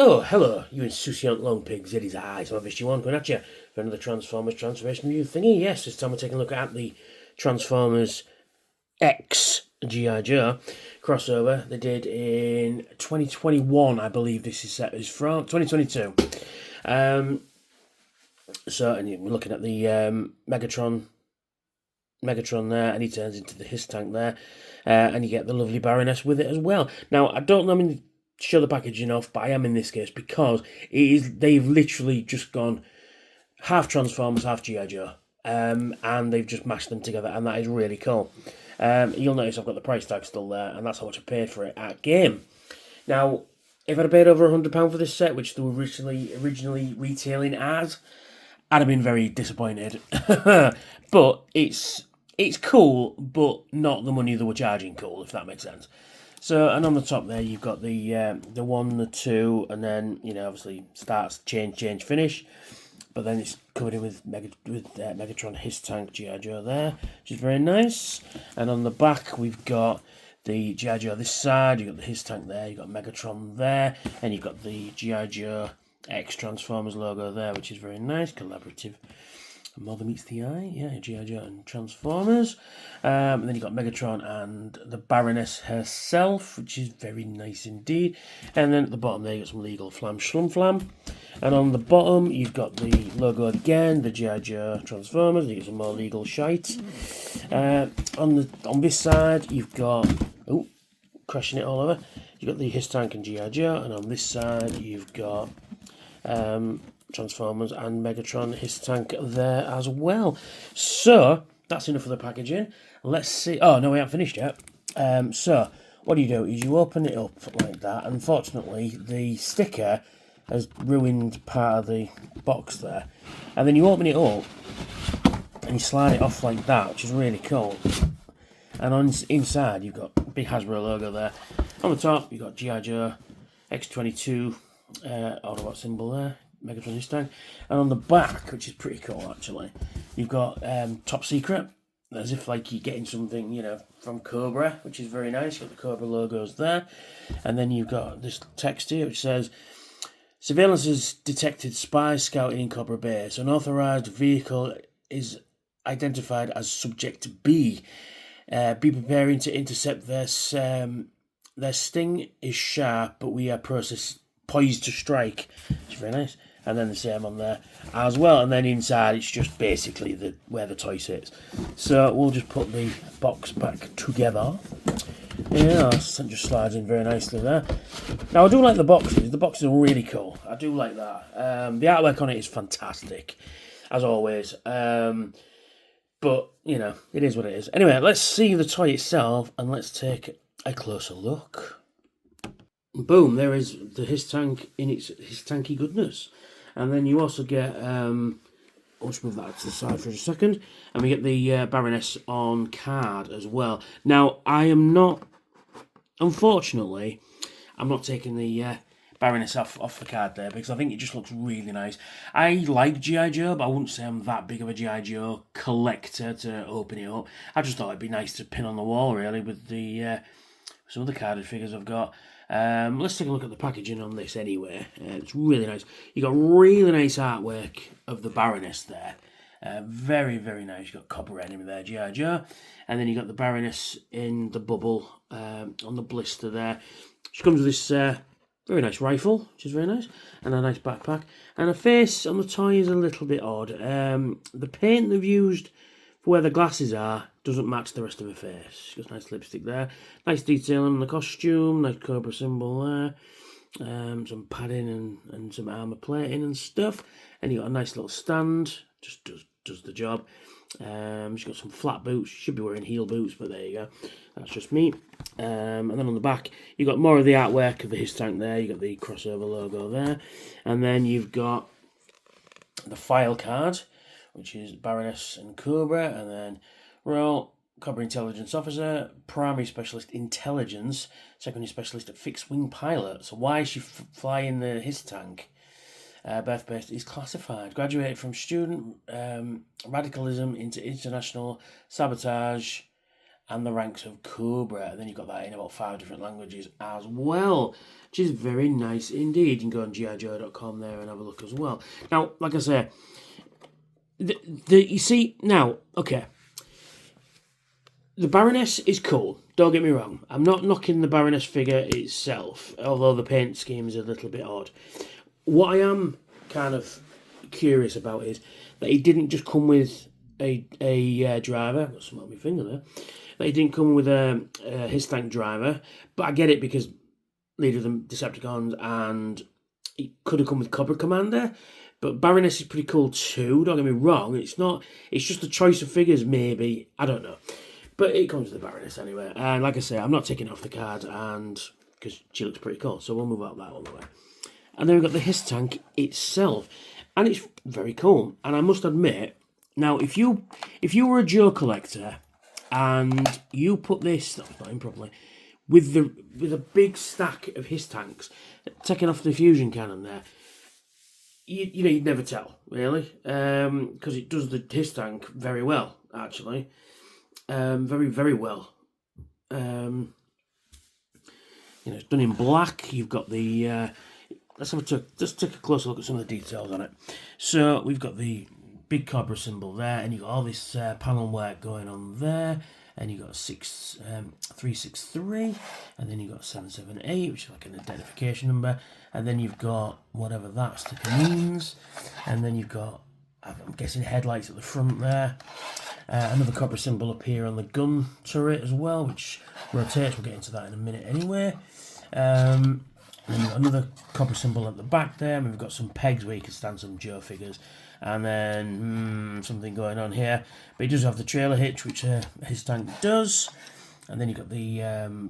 Oh, hello, you insouciant long pigs. It is I, so obviously one coming at you for another Transformers transformation review thingy. Yes, this time we're taking a look at the Transformers X G.I.Joe crossover they did in 2021, I believe this is set is from 2022. And we're looking at the Megatron there, and he turns into the H.I.S.S tank there, and you get the lovely Baroness with it as well. Now, I don't normally show the packaging off, but I am in this case because they've literally just gone half Transformers, half G.I. Joe, and they've just mashed them together, and that is really cool. You'll notice I've got the price tag still there, and that's how much I paid for it at game. Now, if I'd have paid over £100 for this set, which they were originally retailing as, I'd have been very disappointed. But it's cool, but not the money they were charging cool, if that makes sense. So, and on the top there, you've got the 1, the 2, and then, obviously starts, change, finish. But then it's covered in with Megatron H.I.S.S tank G.I. Joe there, which is very nice. And on the back, we've got the G.I. Joe this side, you've got the H.I.S.S tank there, you've got Megatron there, and you've got the G.I. Joe X Transformers logo there, which is very nice, collaborative. More than meets the eye, yeah, G.I. Joe and Transformers. And then you've got Megatron and the Baroness herself, which is very nice indeed. And then at the bottom there, you've got some legal flam shlum flam. And on the bottom, you've got the logo again, the G.I. Joe Transformers. You get some more legal shite. On this side, you've got, crashing it all over. You've got the H.I.S.S tank and G.I. Joe. And on this side, you've got Transformers and Megatron H.I.S.S tank there as well. So that's enough of the packaging. Let's see. Oh no, we haven't finished yet. So what you do is you open it up like that. Unfortunately, the sticker has ruined part of the box there, and then you open it up and you slide it off like that, which is really cool. And on inside you've got a big Hasbro logo there. On the top you've got G.I. Joe X22 Autobot symbol there, Megatron H.I.S.S tank. And on the back, which is pretty cool actually, you've got Top Secret, as if like you're getting something, from Cobra, which is very nice. You've got the Cobra logos there. And then you've got this text here which says, surveillance has detected spies scouting in Cobra Base. Unauthorized vehicle is identified as Subject B. Be preparing to intercept their sting is sharp, but we are poised to strike. It's very nice. And then the same on there as well. And then inside it's just basically where the toy sits. So we'll just put the box back together. Yeah, it just slides in very nicely there. Now I do like the boxes. The boxes are really cool. I do like that. The artwork on it is fantastic, as always. But it is what it is. Anyway, let's see the toy itself and let's take a closer look. Boom, there is the H.I.S.S tank in its tanky goodness. And then you also get, I'll just move that to the side for a second, and we get the Baroness on card as well. Now, unfortunately, I'm not taking the Baroness off the card there, because I think it just looks really nice. I like G.I. Joe, but I wouldn't say I'm that big of a G.I. Joe collector to open it up. I just thought it'd be nice to pin on the wall, really, with the some of the carded figures I've got. Let's take a look at the packaging on this anyway. It's really nice. You got really nice artwork of the Baroness there. Very, very nice. You got Cobra Enemy there, G.I. Joe. And then you got the Baroness in the bubble on the blister there. She comes with this very nice rifle, which is very nice, and a nice backpack. And her face on the toy is a little bit odd. The paint they've used for where the glasses are doesn't match the rest of her face. She's got nice lipstick there. Nice detailing on the costume. Nice Cobra symbol there. Some padding and some armour plating and stuff. And you got a nice little stand. Just does the job. She's got some flat boots. She should be wearing heel boots, but there you go. That's just me. And then on the back, you've got more of the artwork of the H.I.S.S tank there. You've got the crossover logo there. And then you've got the file card, which is Baroness and Cobra, and then Royal Cobra Intelligence Officer, Primary Specialist Intelligence, Secondary Specialist at Fixed Wing Pilot. So why is she flying the H.I.S.S tank? Birthplace is classified. Graduated from student radicalism into international sabotage and the ranks of Cobra. And then you've got that in about 5 different languages as well, which is very nice indeed. You can go on G.I.Joe.com there and have a look as well. Now, like I say, you see, now, okay, the Baroness is cool, don't get me wrong. I'm not knocking the Baroness figure itself, although the paint scheme is a little bit odd. What I am kind of curious about is that he didn't just come with a driver. I've got some on my finger there. That he didn't come with a his tank driver, but I get it because leader of the Decepticons, and he could have come with Cobra Commander. But Baroness is pretty cool too, don't get me wrong. It's just a choice of figures, maybe. I don't know. But it comes with the Baroness anyway. And like I say, I'm not taking off the card, and because she looks pretty cool. So we'll move out that all the way. And then we've got the H.I.S. tank itself. And it's very cool. And I must admit, now if you were a Joe collector and you put this, that was not in properly, with a big stack of H.I.S. tanks, taking off the fusion cannon there, you'd never tell, really, because it does the H.I.S. tank very well, actually, very, very well. It's done in black. You've got the let's take a closer look at some of the details on it. So we've got the big Cobra symbol there, and you've got all this panel work going on there. And you've got 363, and then you've got 778, which is like an identification number, and then you've got whatever that sticker means, and then you've got, I'm guessing, headlights at the front there. Another Cobra symbol up here on the gun turret as well, which rotates. We'll get into that in a minute anyway. And then you've got another Cobra symbol at the back there, and we've got some pegs where you can stand some Joe figures. And then something going on here, but he does have the trailer hitch, which his tank does. And then you've got the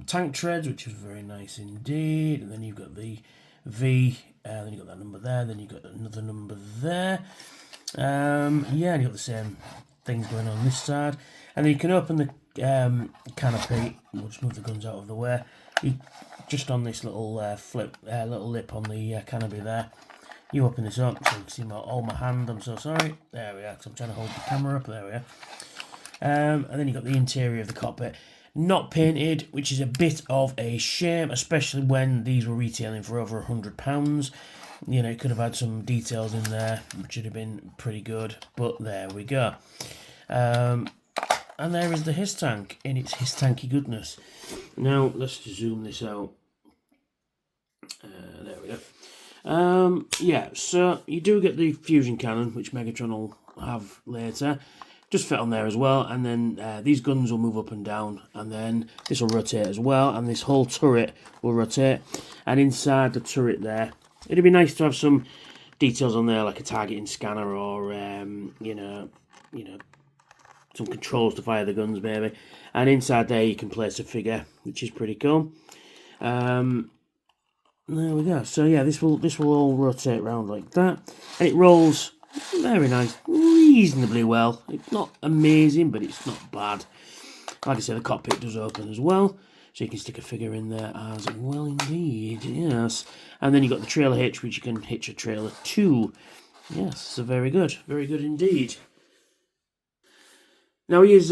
tank treads, which is very nice indeed. And then you've got the V, then you've got that number there, then you've got another number there. And you've got the same things going on this side. And then you can open the canopy. We'll just move the guns out of the way. Just on this little little lip on the canopy there. You open this up so you can see all my hand. I'm so sorry. There we are, because I'm trying to hold the camera up. There we are. And then you've got the interior of the cockpit. Not painted, which is a bit of a shame, especially when these were retailing for over £100. It could have had some details in there, which would have been pretty good. But there we go. And there is the H.I.S. tank in its H.I.S. tanky goodness. Now, let's zoom this out. There we go. So you do get the fusion cannon, which Megatron will have later. Just fit on there as well, and then these guns will move up and down, and then this will rotate as well, and this whole turret will rotate. And inside the turret there, it'd be nice to have some details on there, like a targeting scanner or some controls to fire the guns, maybe. And inside there, you can place a figure, which is pretty cool. There we go. So yeah, this will all rotate around like that, and it rolls very nice, reasonably well. It's not amazing, but it's not bad. Like I said, the cockpit does open as well, so you can stick a figure in there as well indeed. Yes, and then you've got the trailer hitch, which you can hitch a trailer to. Yes, so very good indeed. Now he is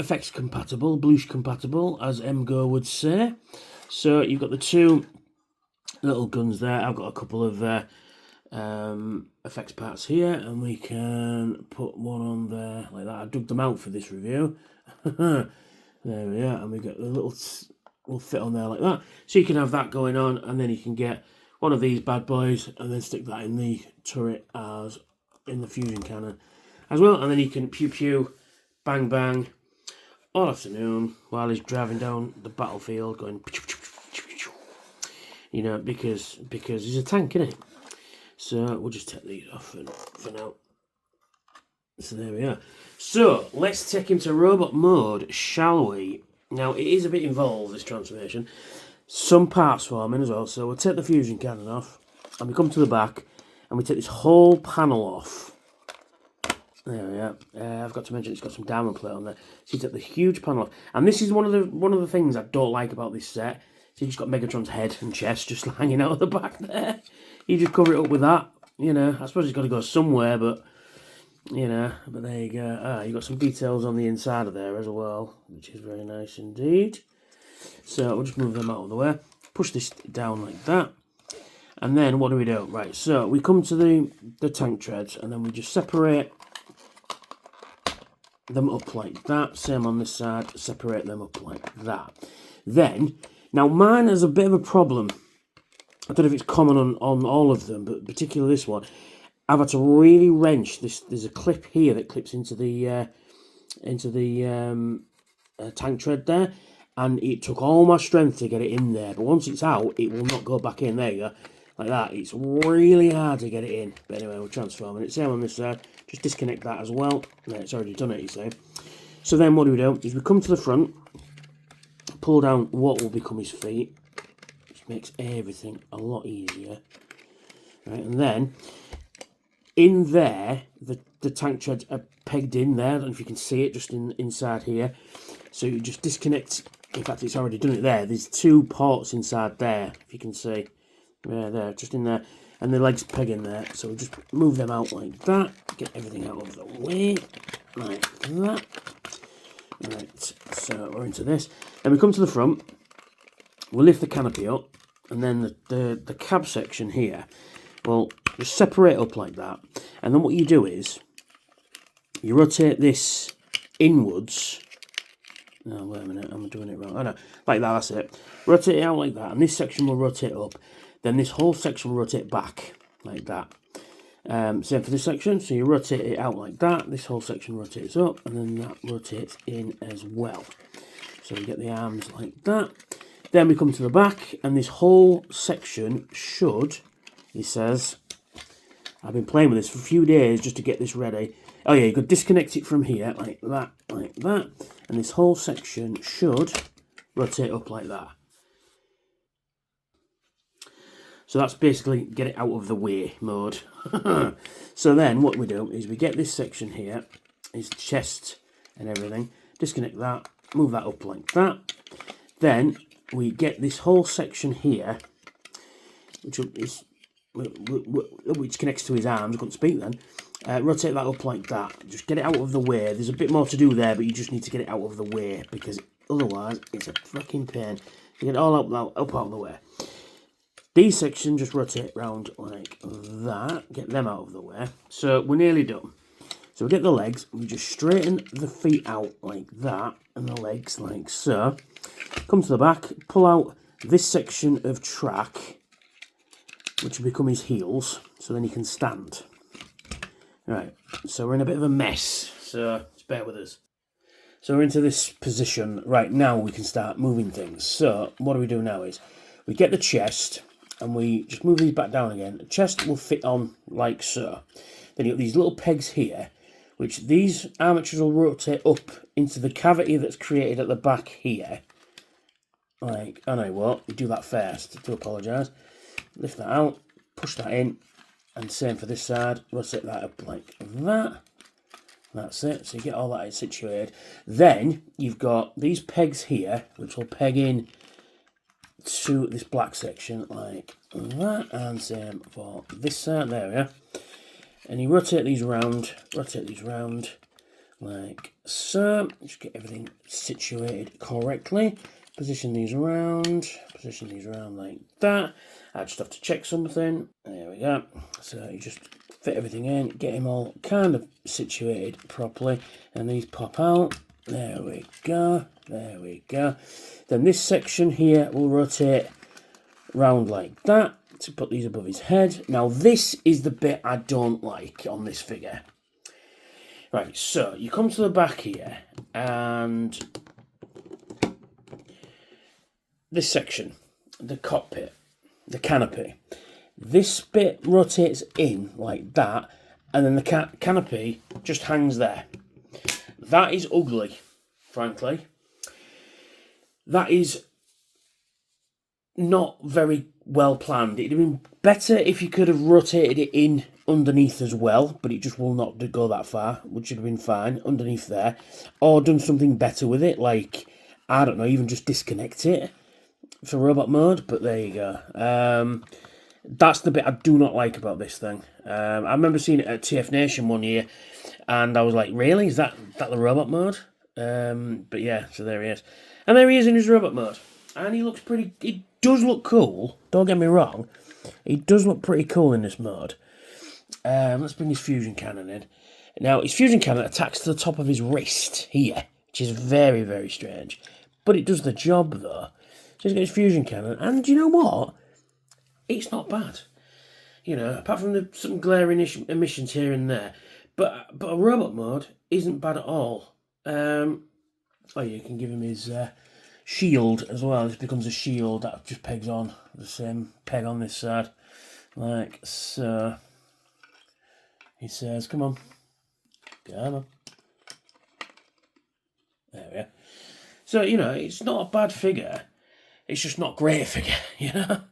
effects compatible, Bluesky compatible, as MGO would say. So you've got the two little guns there. I've got a couple of effects parts here, and we can put one on there like that. I dug them out for this review. There we are, and we got the little will fit on there like that. So you can have that going on, and then you can get one of these bad boys and then stick that in the turret as in the fusion cannon as well, and then you can pew pew, bang bang all afternoon while he's driving down the battlefield going pew, pew, pew, pew, pew. Because he's a tank, isn't it? So we'll just take these off for now. So there we are. So let's take him to robot mode, shall we? Now it is a bit involved, this transformation. Some parts forming as well. So we'll take the fusion cannon off, and we come to the back, and we take this whole panel off. There we are. I've got to mention it's got some diamond plate on there. So you take the huge panel off, and this is one of the things I don't like about this set. So you've just got Megatron's head and chest just hanging out of the back there. You just cover it up with that. I suppose it's got to go somewhere, but You know, but there you go. Ah, you got some details on the inside of there as well, which is very nice indeed. So we'll just move them out of the way. Push this down like that. And then what do we do? Right, so we come to the tank treads, and then we just separate them up like that. Same on this side, separate them up like that. Then, now mine has a bit of a problem. I don't know if it's common on all of them, but particularly this one. I've had to really wrench this. There's a clip here that clips into the tank tread there, and it took all my strength to get it in there. But once it's out, it will not go back in. There you go. Like that. It's really hard to get it in. But anyway, we're transforming it. Same on this side. Just disconnect that as well. No, it's already done it, you see. So then what do? Is we come to the front, pull down what will become his feet, which makes everything a lot easier. Right, and then in there, the tank treads are pegged in there. I don't know if you can see it just inside here. So you just disconnect. In fact, it's already done it there. There's 2 ports inside there, if you can see. Yeah, there, just in there. And the legs peg in there. So we just move them out like that. Get everything out of the way. Like that. Right, so we're into this. Then we come to the front. We'll lift the canopy up. And then the cab section here, well, just separate up like that. And then what you do is, you rotate this inwards. No, wait a minute, I'm doing it wrong. Oh no, like that, that's it. Rotate it out like that, and this section will rotate up. Then this whole section will rotate back, like that. Same for this section, so you rotate it out like that. This whole section rotates up, and then that rotates in as well. So you get the arms like that. Then we come to the back, and this whole section should, he says, I've been playing with this for a few days just to get this ready. Oh yeah, you could disconnect it from here, like that, and this whole section should rotate up like that. So that's basically get it out of the way mode. So then what we do is we get this section here, his chest and everything, disconnect that, move that up like that. Then we get this whole section here, which connects to his arms. I couldn't speak then. Rotate that up like that. Just get it out of the way. There's a bit more to do there, but you just need to get it out of the way, because otherwise it's a fucking pain. You get it all up out of the way. These sections just rotate round like that. Get them out of the way. So we're nearly done. So we get the legs. We just straighten the feet out like that, and the legs like so. Come to the back. Pull out this section of track, which will become his heels, so then he can stand. Right, so we're in a bit of a mess, so just bear with us. So we're into this position. Right, now we can start moving things. So what do we do now is, we get the chest, and we just move these back down again. The chest will fit on like so. Then you got these little pegs here, which these armatures will rotate up into the cavity that's created at the back here. Like, I know what, we do that first, I do apologise. Lift that out, push that in, and same for this side, rotate that up like that. That's it, so you get all that situated. Then you've got these pegs here, which will peg in to this black section like that, and same for this side, there we are. And you rotate these round like so. Just get everything situated correctly. Position these around like that. I just have to check something. There we go. So you just fit everything in, get them all kind of situated properly, and these pop out. There we go. There we go. Then this section here will rotate round like that to put these above his head. Now this is the bit I don't like on this figure. Right, so you come to the back here, and this section, the cockpit, the canopy, this bit rotates in like that, and then the canopy just hangs there. That is ugly, frankly. That is not very well planned. It'd have been better if you could have rotated it in underneath as well, but it just will not go that far, which would have been fine underneath there, or done something better with it, like, I don't know, even just disconnect it for robot mode. But there you go. That's the bit I do not like about this thing. I remember seeing it at TF Nation one year, and I was like, really? Is that the robot mode? But yeah, so there he is. And there he is in his robot mode. And he looks pretty... He does look cool, don't get me wrong. He does look pretty cool in this mode. Let's bring his fusion cannon in. Now, his fusion cannon attacks to the top of his wrist here, which is very, very strange. But it does the job, though. So he's got his fusion cannon, and you know what? It's not bad. You know, apart from some glaring emissions here and there. But a robot mode isn't bad at all. Oh, you can give him his shield as well. This becomes a shield that just pegs on. The same peg on this side. Like so. He says, come on. Come on. There we are. So, you know, it's not a bad figure. It's just not a great figure, you know?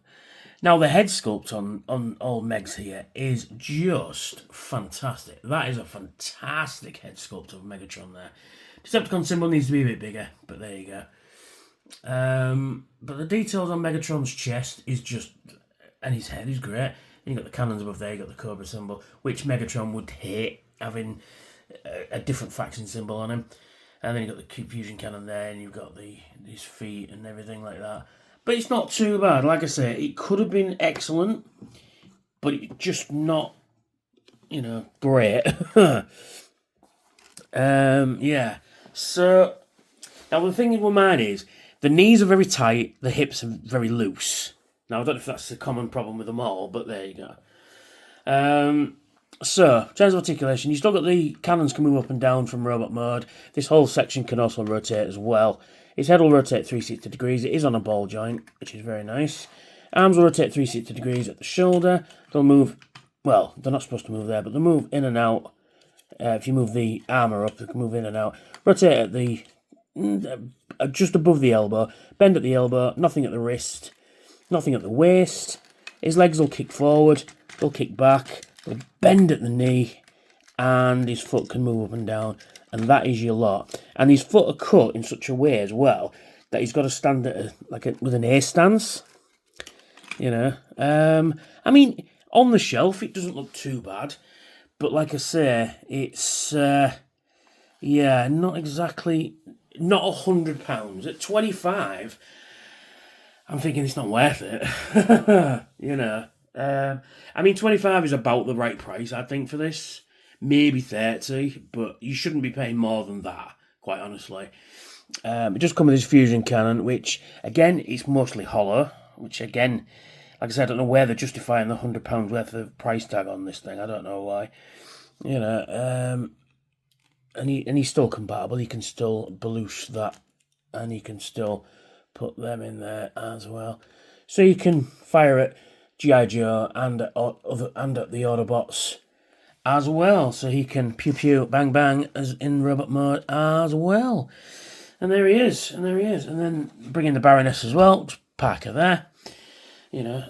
Now, the head sculpt on old Megs here is just fantastic. That is a fantastic head sculpt of Megatron there. Decepticon symbol needs to be a bit bigger, but there you go. But the details on Megatron's chest is just... And his head is great. And you've got the cannons above there, you've got the Cobra symbol, which Megatron would hate having a different faction symbol on him. And then you've got the fusion cannon there, and you've got his feet and everything like that. But it's not too bad. Like I say, it could have been excellent, but it's just not, you know, great. Yeah. So, now the thing with mine is, the knees are very tight, the hips are very loose. Now, I don't know if that's a common problem with them all, but there you go. So, in terms of articulation, you've still got the cannons can move up and down from robot mode. This whole section can also rotate as well. His head will rotate 360 degrees. It is on a ball joint, which is very nice. Arms will rotate 360 degrees at the shoulder. They'll move, well, they're not supposed to move there, but they'll move in and out. If you move the armour up, they can move in and out. Rotate at the, just above the elbow. Bend at the elbow, nothing at the wrist. Nothing at the waist. His legs will kick forward. They'll kick back. They'll bend at the knee. And his foot can move up and down. And that is your lot. And his foot are cut in such a way as well that he's got to stand at with an A stance. You know. I mean, on the shelf it doesn't look too bad. But like I say, it's yeah, not exactly, not £100. At 25, I'm thinking it's not worth it. You know. I mean, 25 is about the right price, I think, for this. Maybe 30, but you shouldn't be paying more than that, quite honestly. It just comes with his fusion cannon, which, again, is mostly hollow, which, again, like I said, I don't know where they're justifying the £100 worth of price tag on this thing. I don't know why. You know, and he's still compatible. He can still baloosh that, and he can still put them in there as well. So you can fire at G.I.Joe and at the Autobots as well. So he can pew pew bang bang as in robot mode as well. And there he is, and then bring in the Baroness as well. Just park her there. You know,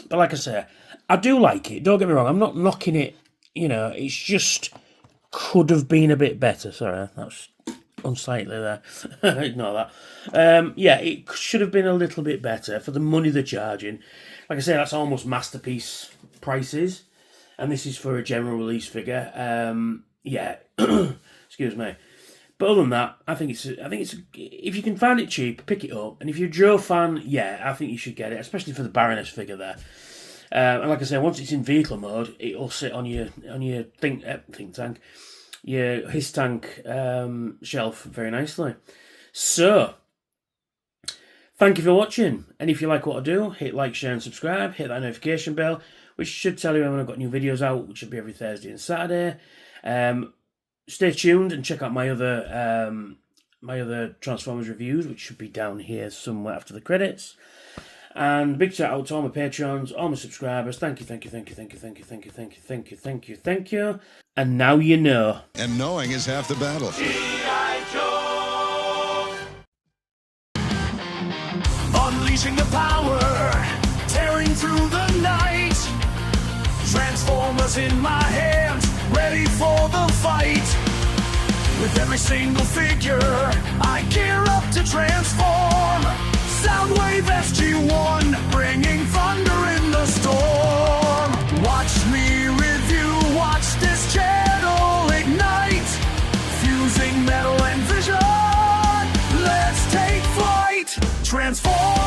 but like I say, I do like it. Don't get me wrong. I'm not knocking it. You know, it's just could have been a bit better. Sorry, that's unsightly there. Ignore that. Yeah, it should have been a little bit better for the money they're charging. Like I say, that's almost masterpiece prices, and this is for a general release figure. Yeah, excuse me. But other than that, I think it's if you can find it cheap, pick it up. And if you're a Joe fan, yeah, I think you should get it, especially for the Baroness figure there. And like I say, once it's in vehicle mode, it'll sit on your think tank, your H.I.S.S tank shelf very nicely. So, thank you for watching. And if you like what I do, hit like, share, and subscribe. Hit that notification bell, which should tell you when I've got new videos out, which should be every Thursday and Saturday. Stay tuned and check out my other Transformers reviews, which should be down here somewhere after the credits. And big shout out to all my patrons, all my subscribers. Thank you. And now you know. And knowing is half the battle. G.I.Joe! Unleashing the power, tearing through the night. Transformers in my hands, ready for the fight. With every single figure, I gear up to transform. Soundwave SG-1, bringing thunder in the storm. Watch me review, watch this channel ignite, fusing metal and vision. Let's take flight, transform.